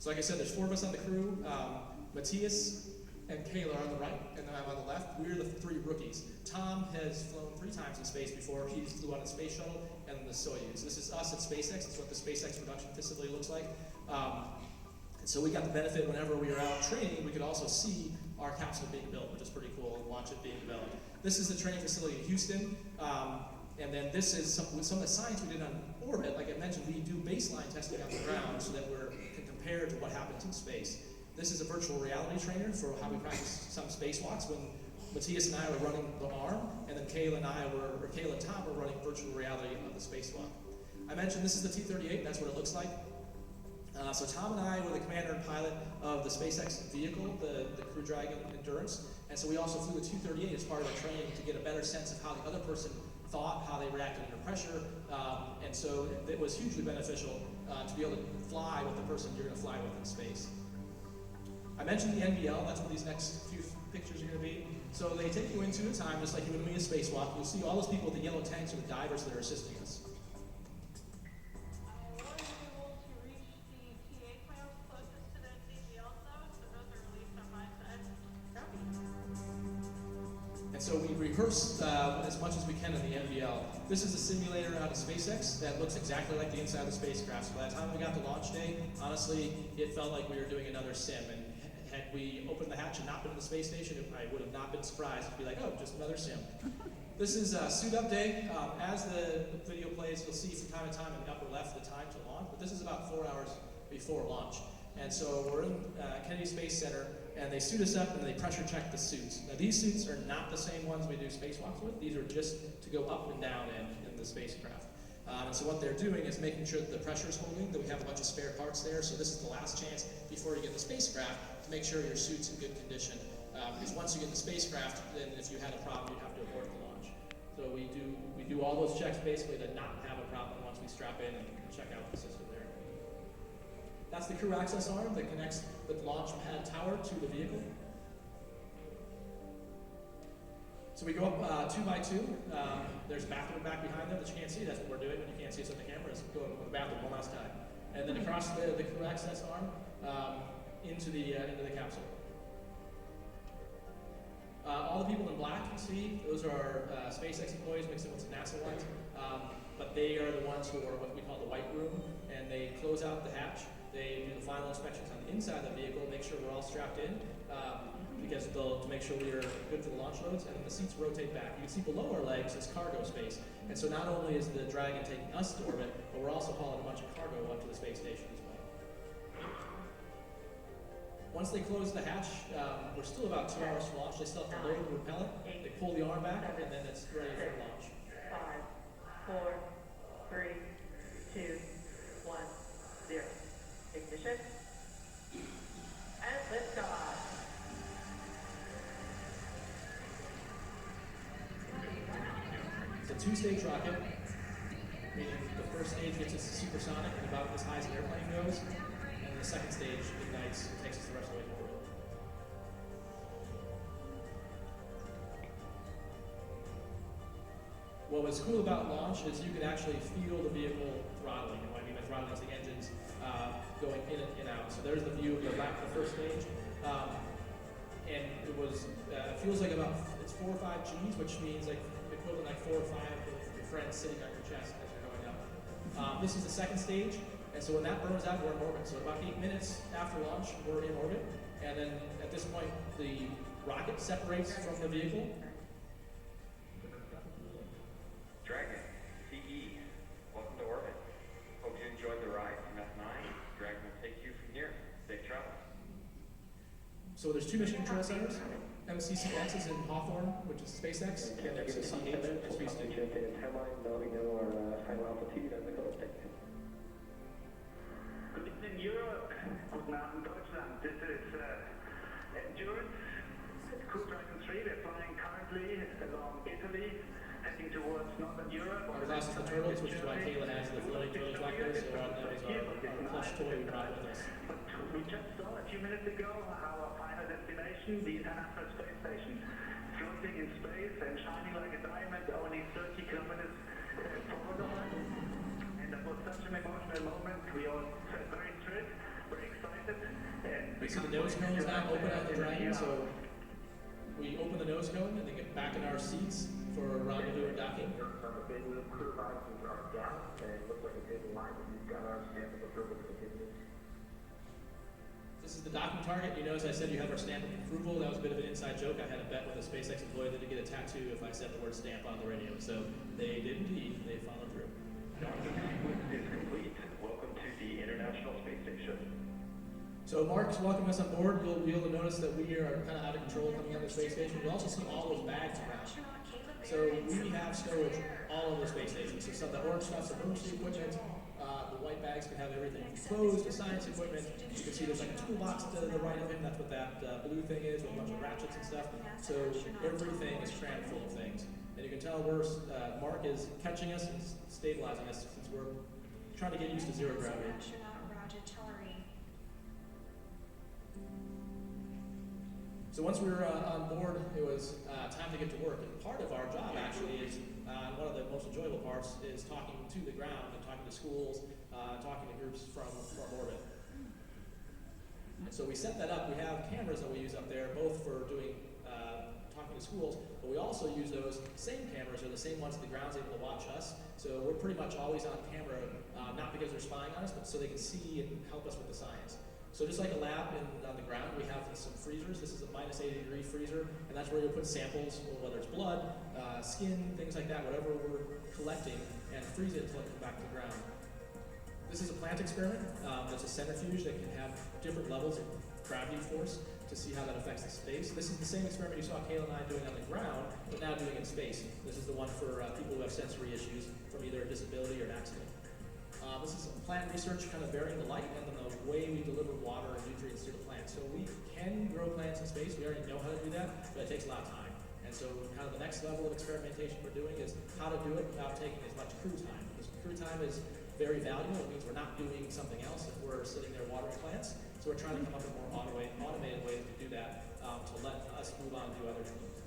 So like I said, there's 4 of us on the crew. Matthias and Kayla are on the right, and then I'm on the left. We're the 3 rookies. Tom has flown 3 times in space before. He flew on a space shuttle and the Soyuz. This is us at SpaceX. It's what the SpaceX production facility looks like. And so we got the benefit whenever we were out training, we could also see our capsule being built, which is pretty cool, and watch it being developed. This is the training facility in Houston. And then this is some of the science we did on orbit. Like I mentioned, we do baseline testing on the ground so that we can compare to what happens in space. This is a virtual reality trainer for how we practice some spacewalks when Matthias and I were running the arm, and then Kayla and Tom were running virtual reality of the spacewalk. I mentioned this is the T-38, that's what it looks like. So Tom and I were the commander and pilot of the SpaceX vehicle, the Crew Dragon Endurance, and so we also flew the T-38 as part of the training to get a better sense of how the other person thought, how they reacted under pressure, and so it was hugely beneficial to be able to fly with the person you're going to fly with in space. I mentioned the NVL, that's what these next few pictures are going to be. So they take you into a time, just like you would in a spacewalk. You'll see all those people with the yellow tanks are the divers that are assisting us. And so we rehearse as much as we can in the NVL. This is a simulator out of SpaceX that looks exactly like the inside of the spacecraft. So by the time we got to launch day, honestly, it felt like we were doing another sim. And had we opened the hatch and not been in the space station, I would have not been surprised to be like, oh, just another sim. This is Suit Up Day. As the video plays, you'll see from time to time in the upper left the time to launch, but this is about 4 hours before launch. And so we're in Kennedy Space Center, and they suit us up and they pressure check the suits. Now these suits are not the same ones we do spacewalks with. These are just to go up and down in the spacecraft. And so what they're doing is making sure that the pressure is holding, that we have a bunch of spare parts there. So this is the last chance before you get the spacecraft to make sure your suit's in good condition. Because once you get the spacecraft, then if you had a problem, you'd have to abort the launch. So we do all those checks basically to not have a problem once we strap in and check out the system there. That's the crew access arm that connects the launch pad tower to the vehicle. So we go up 2 by 2. There's a bathroom back behind there that you can't see. That's what we're doing when you can't see us on the camera. Is go to the bathroom one last time, and then across the crew access arm into the capsule. All the people in black you see, those are SpaceX employees mixed in with some NASA ones, but they are the ones who are what we call the white room, and they close out the hatch. They do the final inspections on the inside of the vehicle, make sure we're all strapped in, because to make sure we are good for the launch loads, and then the seats rotate back. You can see below our legs is cargo space, and so not only is the Dragon taking us to orbit, but we're also hauling a bunch of cargo up to the space station as well. Once they close the hatch, we're still about 2 hours to launch. They still have to load the propellant, they pull the arm back, and then it's ready for launch. 5, 4, 3, 2, 1, 0. Ignition. And liftoff. It's a 2-stage rocket, meaning the first stage gets us supersonic and about as high as an airplane goes, and the second stage ignites and takes us the rest of the way forward. What was cool about launch is you could actually feel the vehicle throttling, and what I mean by throttling is the engines going in and out. So there's the view of the first stage, and it feels like it's 4 or 5 Gs, which means like equivalent like 4 or 5 of your friends sitting on your chest as you're going up. This is the second stage, and so when that burns out, we're in orbit. So about 8 minutes after launch, we're in orbit, and then at this point, the rocket separates from the vehicle. Dragon, CE, welcome to orbit. Hope you enjoyed the ride from F9. Dragon will take you from here. Safe travels. So there's 2 mission control centers. MCCX is in Hawthorne, which is SpaceX, and MCCH is Houston. Good evening, Europe. Guten Abend, Deutschland. This is Endurance. Crew Dragon 3. We're flying currently along Italy, heading towards Northern Europe. Our glass is the turtles, which is why Kayla has the floating turtles back there, so that is our plush toy we brought with us. We just saw a few minutes ago our final destination, the International Space Station, floating in space and shining like a diamond, only 30 kilometers forward of us. And that was such an emotional moment. We all felt very thrilled, very excited. You see the nose cone is now open on the Dragon, so we open the nose cone and then get back in our seats for rendezvous and docking. This is the docking target. You notice I said you have our stamp of approval. That was a bit of an inside joke. I had a bet with a SpaceX employee that to get a tattoo if I said the word stamp on the radio. So they did indeed. They followed through. Docking sequence is complete. Welcome to the International Space Station. So Mark's welcoming us on board. You'll be able to notice that we are kind of out of control coming out of the space station. You'll also see all those bags around. So we have stowage all over the space station. So some of the orange stuff's emergency equipment. The white bags can have everything from clothes to science equipment. You can see there's like a toolbox to the right of him. That's what that blue thing is with a bunch of ratchets and stuff. So everything is crammed full of things. And you can tell Mark is catching us and stabilizing us since we're trying to get used to zero gravity. So once we were on board, it was time to get to work. And part of our job actually is, one of the most enjoyable parts is talking to the ground and talking to schools, talking to groups from orbit. And so we set that up. We have cameras that we use up there, both for doing talking to schools, but we also use those same cameras, or the same ones the ground's able to watch us. So we're pretty much always on camera, not because they're spying on us, but so they can see and help us with the science. So just like a lab on the ground, we have some freezers. This is a minus 80-degree freezer, and that's where you put samples, whether it's blood, skin, things like that, whatever we're collecting, and freeze it until it comes back to the ground. This is a plant experiment. There's a centrifuge that can have different levels of gravity force to see how that affects the space. This is the same experiment you saw Kayla and I doing on the ground, but now doing in space. This is the one for people who have sensory issues from either a disability or an accident. This is plant research, kind of varying the light and then the way we deliver water and nutrients to the plant. So we can grow plants in space. We already know how to do that, but it takes a lot of time. And so kind of the next level of experimentation we're doing is how to do it without taking as much crew time. Because crew time is very valuable. It means we're not doing something else if we're sitting there watering plants. So we're trying to come up with more automated ways to do that to let us move on to other things.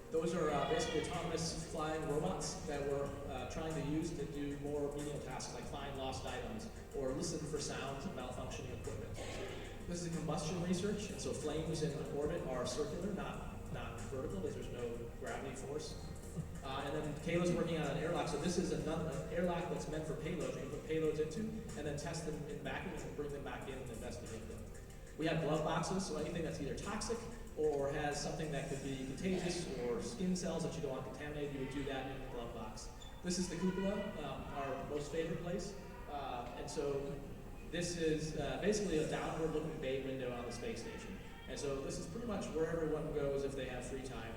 Those are basically autonomous flying robots that we're trying to use to do more menial tasks like find lost items or listen for sounds of malfunctioning equipment. This is combustion research, and so flames in orbit are circular, not vertical, because there's no gravity force. And then Kayla's working on an airlock. So this is another airlock that's meant for payloads. You can put payloads into and then test them in vacuum and bring them back in and investigate them. We have glove boxes, so anything that's either toxic or has something that could be contagious or skin cells that you don't want contaminated, you would do that in the glove box. This is the cupola, our most favorite place. And so this is basically a downward-looking bay window on the space station. And so this is pretty much where everyone goes if they have free time.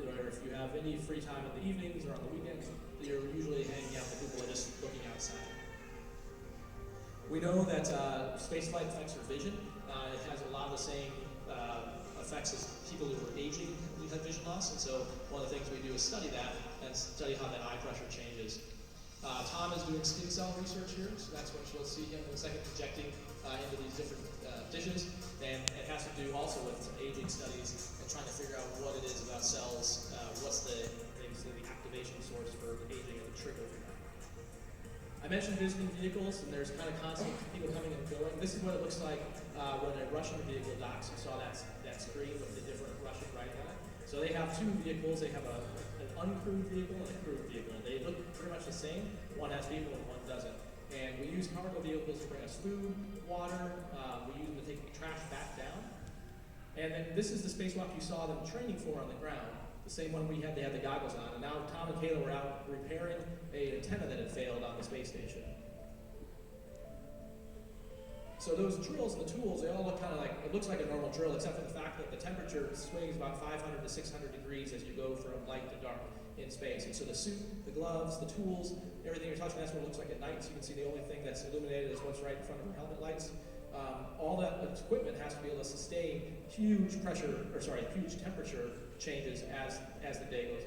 Or if you have any free time in the evenings or on the weekends, you're usually hanging out in the cupola just looking outside. We know that spaceflight affects your vision. It has a lot of the same effects as people who are aging who have vision loss, and so one of the things we do is study that and study how that eye pressure changes. Tom is doing skin cell research here, so that's what you'll see him in a second projecting into these different dishes, and it has to do also with some aging studies and trying to figure out what it is about cells, what's the activation source for aging and the trigger for that. I mentioned visiting vehicles, and there's kind of constant people coming and going. This is what it looks like when a Russian vehicle docks. You saw that screen with the different Russian writing on it. So they have two vehicles. They have an uncrewed vehicle and a crewed vehicle. They look pretty much the same. One has people and one doesn't. And we use cargo vehicles to bring us food, water. We use them to take trash back down. And then this is the spacewalk you saw them training for on the ground. The same one we had, they had the goggles on. And now Tom and Kayla were out repairing an antenna that had failed on the space station. So those drills and the tools, they all look kind of like, it looks like a normal drill, except for the fact that the temperature swings about 500 to 600 degrees as you go from light to dark in space. And so the suit, the gloves, the tools, everything you're touching, that's what it looks like at night. So you can see the only thing that's illuminated is what's right in front of your helmet lights. All that equipment has to be able to sustain huge temperature changes as the day goes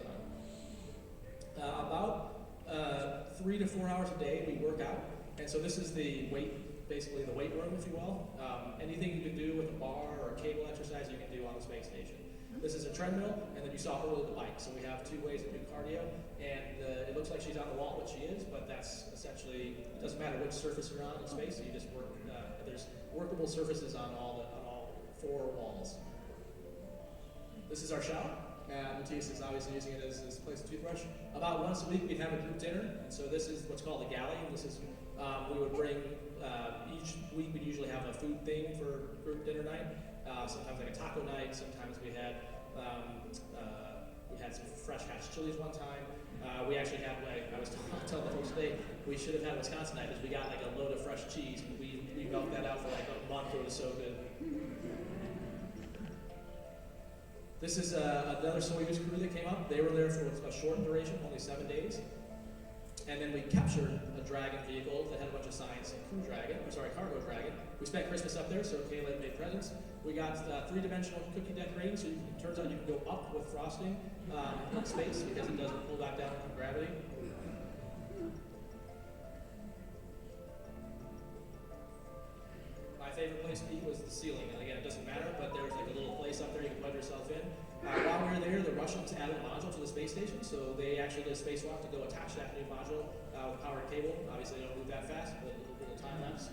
on. About 3 to 4 hours a day we work out, and so this is basically the weight room, if you will. Anything you can do with a bar or a cable exercise you can do on the space station. This is a treadmill, and then you saw earlier the bike. So we have two ways to do cardio, and it looks like she's on the wall, but she is, but that's essentially, it doesn't matter which surface you're on in space, so you just work, there's workable surfaces on all four walls. This is our shower. Matthias is obviously using it as a place to toothbrush. About once a week we'd have a group dinner, and so this is what's called a galley, and this is, we would bring, each week we'd usually have a food theme for group dinner night. Sometimes like a taco night, sometimes we had some fresh hatch chilies one time. We actually had, like I was telling the folks today, we should have had Wisconsin night because we got like a load of fresh cheese, and we milked that out for like a month. It was so good. This is another Soyuz crew that came up. They were there for a short duration, only 7 days. And then we captured a Dragon vehicle that had a bunch of science, cargo Dragon. We spent Christmas up there, so Kayla made presents. We got three-dimensional cookie decorating, so it turns out you can go up with frosting in space because it doesn't pull back down from gravity. My favorite place to eat was the ceiling, and again, it doesn't matter, but there was like a little place up there you could plug yourself in. While we were there, the Russians added a module to the space station, so they actually did a spacewalk to go attach that new module with powered cable. Obviously, they don't move that fast, but a little time lapse.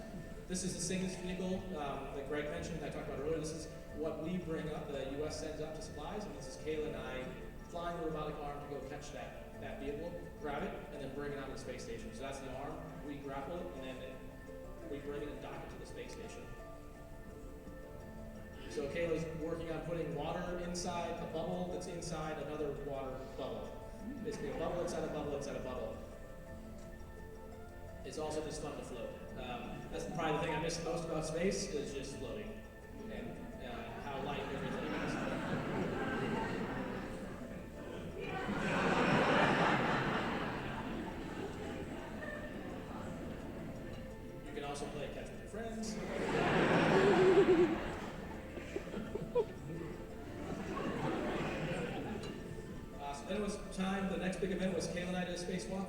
This is the Cygnus vehicle that Greg mentioned, I talked about earlier. This is what we bring up, the U.S. sends up to supplies, and this is Kayla and I flying the robotic arm to go catch that vehicle, grab it, and then bring it onto the space station. So that's the arm, we grapple it, and then we bring it and dock it to the space station. So Kayla's working on putting water inside a bubble that's inside another water bubble. Basically a bubble inside a bubble inside a bubble. It's also just fun to float. That's probably the thing I miss most about space is just floating and how light everything is. You can also play catch with your friends. Then it was time, the next big event was Kayla and I did a spacewalk.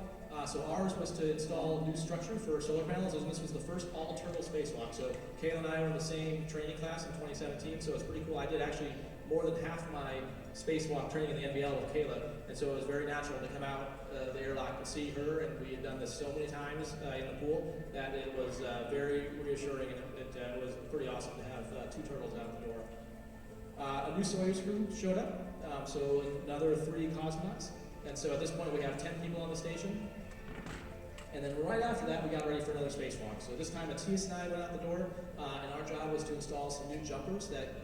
So ours was to install new structure for solar panels, and this was the first all-turtle spacewalk. So Kayla and I were in the same training class in 2017, so it's pretty cool. I did actually more than half my spacewalk training in the NBL with Kayla, and so it was very natural to come out the airlock and see her, and we had done this so many times in the pool that it was very reassuring, and it was pretty awesome to have two turtles out the door. A new Soyuz crew showed up, so another 3 cosmonauts. And so at this point we have 10 people on the station. And then right after that we got ready for another spacewalk. So this time Matthias and I went out the door, and our job was to install some new jumpers that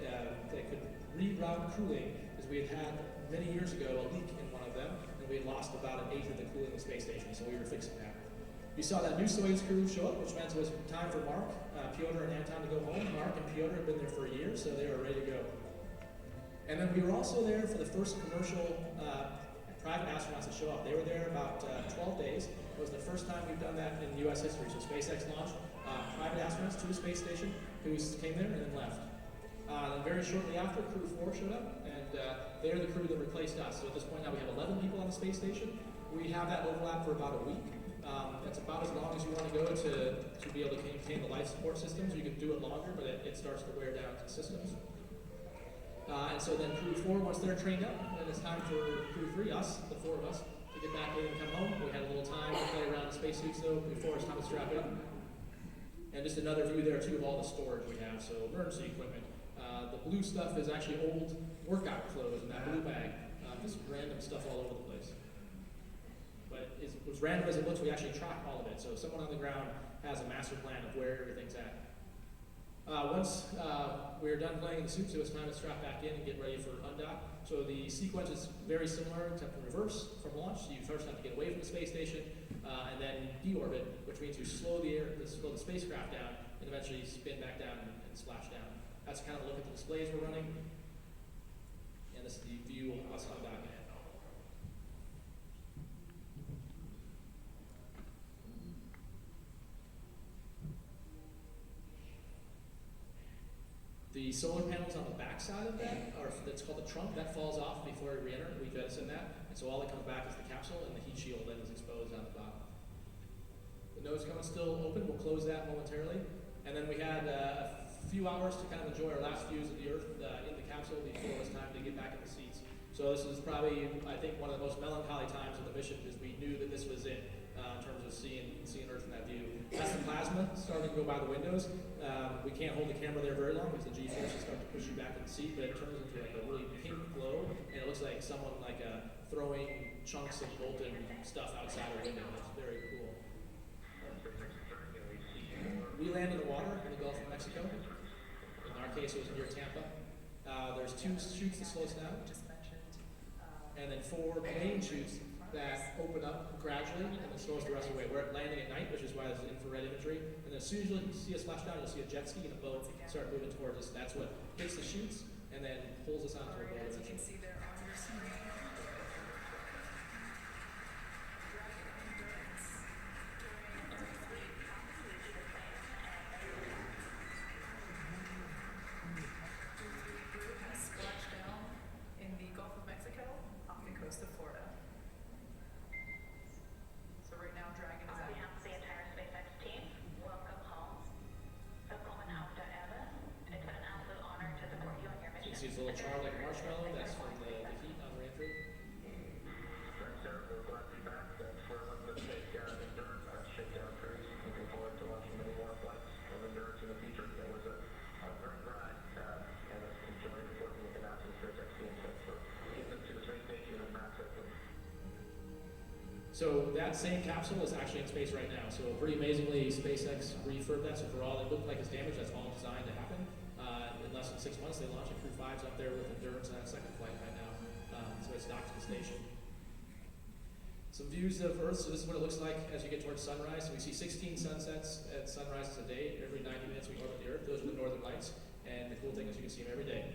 could reroute cooling, because we had many years ago a leak in one of them, and we had lost about an eighth of the cooling in the space station, so we were fixing that. You saw that new Soyuz crew show up, which meant it was time for Mark, Piotr, and Anton to go home. Mark and Piotr had been there for a year, so they were ready to go. And then we were also there for the first commercial private astronauts to show up. They were there about 12 days. It was the first time we've done that in U.S. history. So SpaceX launched private astronauts to the space station who came there and then left. Then very shortly after, Crew 4 showed up, and they're the crew that replaced us. So at this point now we have 11 people on the space station. We have that overlap for about a week. That's about as long as you want to go to be able to maintain the life support systems. You can do it longer, but it starts to wear down the systems. And so then Crew 4, once they're trained up, then it's time for Crew 3, us, the 4 of us, to get back in and come home. We had a little time to play around the spacesuits though before it's time to strap in. And just another view there too of all the storage we have, so emergency equipment. The blue stuff is actually old workout clothes in that blue bag. Just random stuff all over the place. But as random as it looks, we actually track all of it. So someone on the ground has a master plan of where everything's at. Once we were done playing in the suits, it was time to strap back in and get ready for undock. So the sequence is very similar, except in reverse from launch. So you first have to get away from the space station, and then deorbit, which means you slow the spacecraft down, and eventually spin back down and splash down. That's kind of a look at the displays we're running. And this is the view of us undocking. The solar panels on the back side of that, that's called the trunk, that falls off before we re-enter. We jettison that, and so all that comes back is the capsule and the heat shield that is exposed on the bottom. The nose cone is still open, we'll close that momentarily. And then we had a few hours to kind of enjoy our last views of the Earth in the capsule before it's time to get back in the seats. So this is probably, I think, one of the most melancholy times of the mission because we knew that this was it in terms of seeing Earth from that view. That's the plasma starting to go by the windows. We can't hold the camera there very long because the G-forces start to push you back in the seat, but it turns into like a really pink glow, and it looks like someone throwing chunks of molten stuff outside a window. It's very cool. We land in the water in the Gulf of Mexico. In our case, it was near Tampa. There's 2 chutes that slow us down, and then 4 main chutes that open up gradually and then slow us the rest of the way. We're landing at night, which is why there's infrared imagery. And then as soon as you see us splash down, you'll see a jet ski and a boat start moving towards us. That's what hits the chutes and then pulls us onto a boat. As you can see there on your screen, splash down in the Gulf of Mexico off the coast of Florida. So right now, Dragon is On out. behalf of the entire SpaceX team, welcome home. Willkommen auf der Erde. It's been an absolute honor to support you on your You mission. can see this little charred like a marshmallow. That's from the heat on the reentry. Thanks, Sarah. We're glad to be back. We're looking to take Endurance on shakedown cruise. Looking forward to watching many more flights of Endurance in the future. It was a great ride, and enjoyed working with the NASA and SpaceX team for getting us to the space station and back safely. So that same capsule is actually in space right now. So pretty amazingly, SpaceX refurbed that. So for all it looked like it's damaged, that's all designed to happen. In less than 6 months, they launched a Crew 5's up there with Endurance on a second flight right now. So it's docked to the station. Some views of Earth. So this is what it looks like as you get towards sunrise. So we see 16 sunsets at sunrises a day. Every 90 minutes we orbit the Earth. Those are the northern lights. And the cool thing is you can see them every day.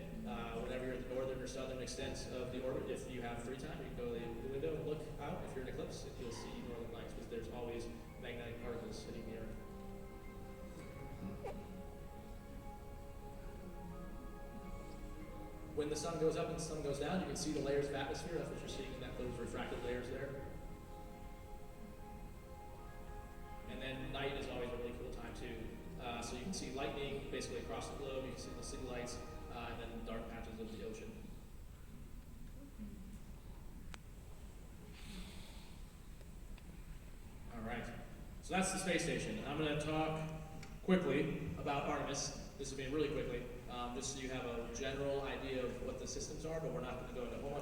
Whenever you're at the northern or southern extents of the orbit, if you have free time, you can go to the window and look out. If you're in eclipse, you'll see northern lights because there's always magnetic particles hitting the Earth. When the sun goes up and the sun goes down, you can see the layers of atmosphere. That's what you're seeing in those refracted layers there. And then night is always a really cool time too. So you can see lightning basically across the globe. You can see the city lights and then dark patches of the ocean. All right. So that's the space station. I'm going to talk quickly about Artemis. This will be really quickly, just so you have a general idea of what the systems are, but we're not going to go into a whole